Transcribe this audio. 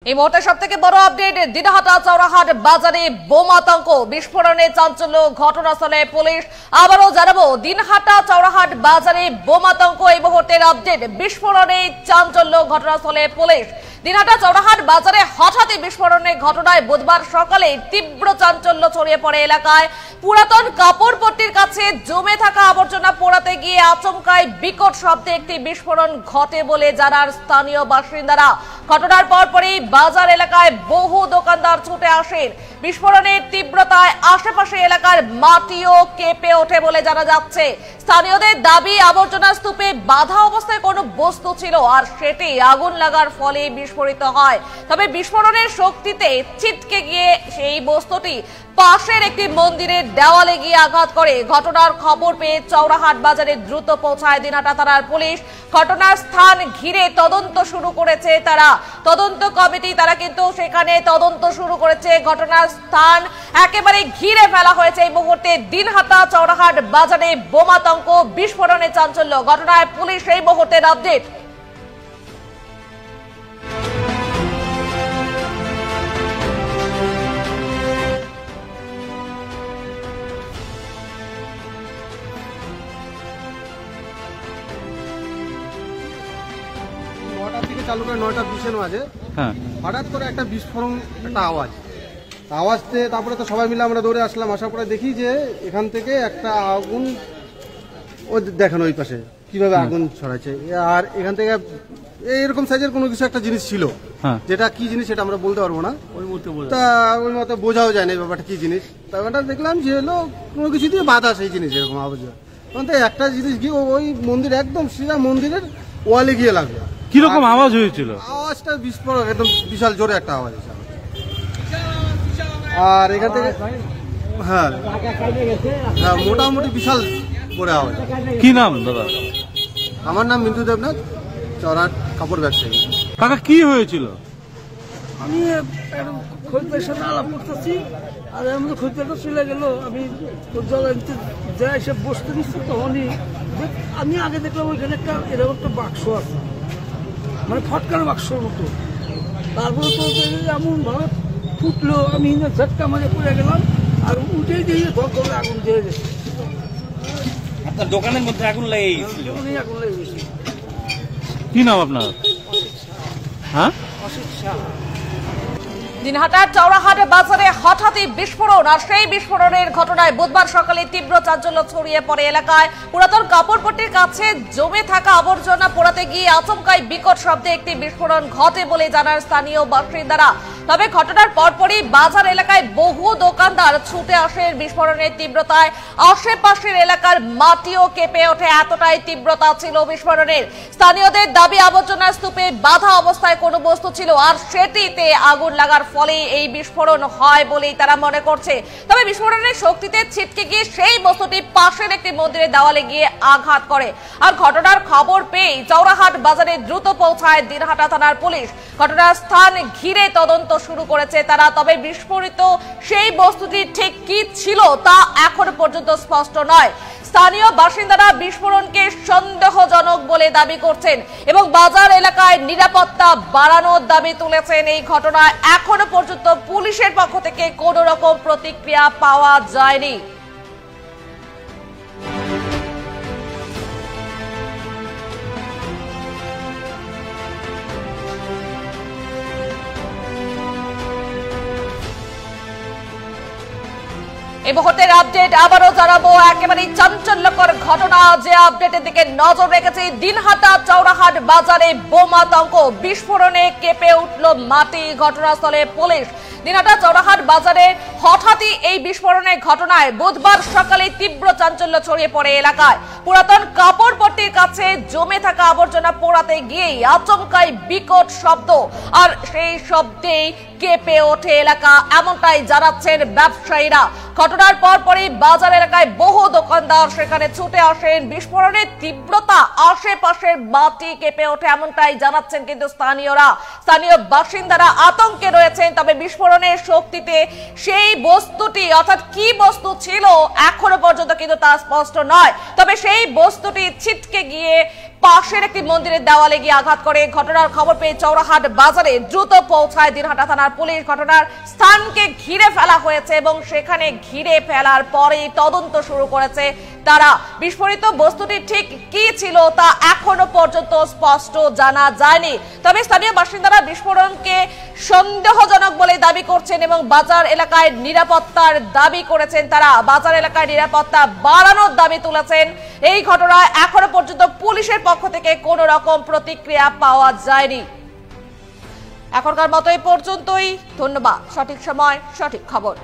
এই মুহূর্তে সবথেকে বড় আপডেট, দিনহাটা চৌরাহাট বাজারে বোমাতঙ্ক বিস্ফোরণে চাঞ্চল্য, ঘটনাস্থলে পুলিশ। আবারও জানাবো, দিনহাটা চৌরাহাট বাজারে বোমাতঙ্ক এই মুহূর্তের আপডেট, বিস্ফোরণে চাঞ্চল্য, ঘটনাস্থলে পুলিশ। দিনহাটা চৌরাহাট বাজারে হঠাৎই বিস্ফোরণের ঘটনায় বুধবার সকালে তীব্র চাঞ্চল্য ছড়িয়ে পড়ে এলাকায়। পুরাতন কাপড় পট্টির কাছে জমে থাকা আবর্জনা পোড়াতে গিয়ে আচমকায় বিকট শব্দে একটি বিস্ফোরণ ঘটে বলে জানার স্থানীয় বাসিন্দারা। ঘটনার পরপরই বাজার এলাকায় বহু দোকানদার ছুটে আসেন। বিস্ফোরণের তীব্রতায় আশেপাশে এলাকার মাটিও কেঁপে ওঠে বলে জানা যাচ্ছে। স্থানীয়দের দাবি, আবর্জনা স্তূপে বাধা অবস্থায় কোনো বস্তু ছিল আর সেটি আগুন লাগার ফলে বিস্ফোরিত হয়। তবে বিস্ফোরণের শক্তিতে ছিটকে গিয়ে সেই বস্তুটি পাশের একটি মন্দিরের দেওয়ালে গিয়ে আঘাত করে। ঘটনার খবর পেয়ে চৌরাহাট বাজারে দ্রুত পৌঁছায় দিনহাটা থানার পুলিশ। ঘটনার স্থান ঘিরে তদন্ত শুরু করেছে তারা, তদন্ত কমিটি তারা কিন্তু সেখানে তদন্ত শুরু করেছে। ঘটনার স্থান একেবারে ঘিরে ফেলা হয়েছে এই মুহূর্তে। দিনহাটা চৌরাহাট বাজারে বোমাতঙ্ক, বিস্ফোরণে চাঞ্চল্য, ঘটনায় পুলিশ এই মুহূর্তের আপডেট। চালু করে 9টা 20-এর মাঝে হঠাৎ করে একটা বিস্ফোরণ, একটা আওয়াজতে তারপরে তো সবাই মিলে আমরা দৌড়ে আসলাম। আসার পরে দেখি যে এখান থেকে একটা আগুন, ও দেখেন ওই পাশে কিভাবে আগুন ছড়াচ্ছে। আর এখান থেকে এইরকম সাইজের কোনো কিছু একটা জিনিস ছিল, যেটা কি জিনিস সেটা আমরা বলতে পারবো না, তা ওই মতো বোঝাও যায় না ব্যাপারটা কি জিনিস। তারপরটা দেখলাম যে হলো কোনো কিছু দিয়ে বাধা সেই জিনিস, এরকম আওয়াজ। তখন তো একটা জিনিস গিয়ে ওই মন্দির, একদম সিধা মন্দিরের ওয়ালে গিয়ে লাগলো। কিরকম আওয়াজ হয়েছিল? আওয়াজটা বিস্ফোরক, একদম বিশাল জোরে একটা আওয়াজ। আর এখান থেকে হ্যাঁ মোটামুটি বিশাল বড় আওয়াজ। কি নাম দাদা? আমার নাম মিন্টু দেবনাথ, চৌরাহাট কাপড় ব্যবসায়ী। কাকা কি হয়েছিল? আমি খরিদ্দারের সাথে আলাপ করতেছি, আর এর মধ্যে খরিদ্দারটা চলে গেল। আমি জল আনতে যাই, এসে বসতে দিচ্ছি, তখনই আমি আগে দেখলাম ওইখানে একটা এরকম একটা বাক্স আছে, মানে ফটকার বাক্সর মতো। তারপরে তো এমন ভাবে ফুটলো, আমি ঝটকা মারে পড়ে গেলাম, আর উঠেই দিয়ে ধরে আগুন জ্বলে গেছে। আপনার দোকানের মধ্যে আগুন লেগে গেছিল? আগুন লেগে গেছে। কি নাম আপনার? হ্যাঁ, অসিত শাহ। দিনহাটার চৌরাহাট বাজারে হঠাৎই বিস্ফোরণ, আর সেই বিস্ফোরণের ঘটনায় বুধবার সকালে তীব্র চাঞ্চল্য ছড়িয়ে পড়ে এলাকায়। পুরাতন কাপড় পট্টির কাছে জমে থাকা আবর্জনা পোড়াতে গিয়ে আচমকায় বিকট শব্দে একটি বিস্ফোরণ ঘটে বলে জানার স্থানীয় বাসিন্দারা। তবে ঘটনার পরপরই বাজার এলাকায় বহু দোকানদার ছুটে আসেন। বিস্ফোরণের তীব্রতায় আশেপাশের এলাকার মাটিও কেঁপে ওঠে, এতটাই তীব্রতা ছিল বিস্ফোরণের। স্থানীয়দের দাবি, আবর্জনার স্তূপে বাধা অবস্থায় কোনো বস্তু ছিল আর সেটিতে আগুন লাগার ফলে এই বিস্ফোরণ হয় বলেই তারা মনে করছে। তবে বিস্ফোরণের শক্তিতে ছিটকে গিয়ে সেই বস্তুটি পাশের একটি মন্দিরের দেওয়ালে গিয়ে আঘাত করে। আর ঘটনার খবর পেয়ে চৌরাহাট বাজারে দ্রুত পৌঁছায় দিনহাটা থানার পুলিশ। ঘটনার স্থান ঘিরে তদন্ত শুরু করেছে তারা। তবে বিস্ফোরিত সেই বস্তুটি ঠিক কি ছিল তা এখনো পর্যন্ত স্পষ্ট নয়। স্থানীয় বাসিন্দারা বিস্ফোরণকে সন্দেহজনক বলে দাবি করছেন এবং বাজার এলাকায় নিরাপত্তা বাড়ানোর দাবি তুলেছেন। এই ঘটনায় এখনো পর্যন্ত পুলিশের পক্ষ থেকে কোনো রকম প্রতিক্রিয়া পাওয়া যায়নি। এই মুহূর্তের আপডেট আবারও জানাবো, একেবারে চাঞ্চল্যকর ঘটনা যে আপডেটের দিকে নজর রেখেছে। দিনহাটা চৌরাহাট বাজারে বোমাতঙ্ক, বিস্ফোরণে কেঁপে উঠল মাটি, ঘটনাস্থলে পুলিশ। দিনহাটা চৌরাহাট বাজারে হঠাৎই এই বিস্ফোরণের ঘটনায় বুধবার সকালে তীব্র চাঞ্চল্য ছড়িয়ে পড়ে এলাকায়। পুরাতন কাপড় পট্টির কাছে জমে থাকা আবর্জনা পোড়াতে গিয়েই আচমকায় বিকট শব্দ, আর সেই শব্দেই কেঁপে ওঠে এলাকা, এমনটাই জানাচ্ছেন ব্যবসায়ীরা। ঘটনার পরপরই বাজার এলাকায় বহু দোকানদার সেখানে ছুটে আসেন। বিস্ফোরণের তীব্রতা আশেপাশের মাটি কেঁপে ওঠে, এমনটাই জানাচ্ছেন কিন্তু স্থানীয় বাসিন্দারা আতঙ্কে রয়েছেন। তবে বিস্ফোরণের শক্তিতে সেই বস্তুটি, অর্থাৎ কি বস্তু ছিল এখনো পর্যন্ত কিন্তু তা স্পষ্ট নয়। তবে সেই বস্তুটি ছিটকে গিয়ে পাশের একটি মন্দিরের দেওয়ালে গিয়ে আঘাত করে। ঘটনার খবর পেয়ে চৌরাহাট বাজারে দ্রুত পৌঁছায় দিনহাটা থানার পুলিশ। ঘটনার স্থানকে ঘিরে ফেলা হয়েছে এবং সেখানে ঘিরে ফেলার পরেই তদন্ত শুরু করেছে তারা। বিস্ফোরিত বস্তুটি ঠিক কি ছিল তা এখনো পর্যন্ত স্পষ্ট জানা যায়নি, তবে স্থানীয় বাসিন্দারা বিস্ফোরণকে সন্দেহজনক বলে দাবি করছেন এবং বাজার এলাকায় নিরাপত্তার দাবি করেছেন তারা। বাজার এলাকায় নিরাপত্তা বাড়ানোর দাবি তুলেছেন। এই ঘটনায় এখনো পর্যন্ত পুলিশের পক্ষ থেকে কোনো রকম প্রতিক্রিয়া পাওয়া যায়নি। এখনকার মতো এই পর্যন্তই। ধন্যবাদ। সঠিক সময় সঠিক খবর।